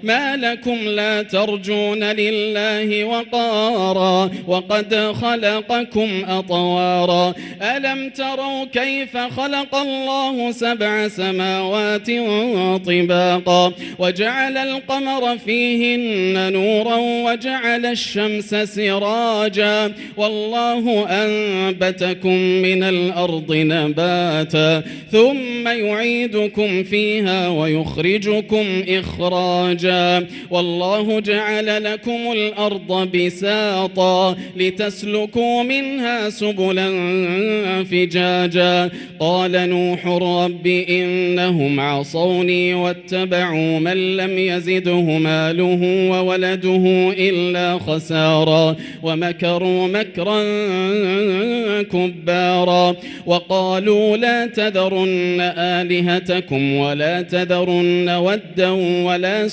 ما لكم لا ترجون لله وقارا وقد خلقكم أطوارا ألم تروا كيف خلق الله 7 سماوات طباقا وجعل القمر فيهن نورا وجعل الشمس سراجا والله أنبتكم من الأرض نباتا ثم يعيدكم فيها ويخرجكم إخراجا والله جعل لكم الأرض بساطا لتسلكوا منها سبلا فجاجا قال نوح رب إنهم عصوني واتبعوا من لم يزده ماله وولده إلا خسارا ومكروا مكرا كبارا وقالوا لا تذرن آلهتكم ولا تذرن ودا ولا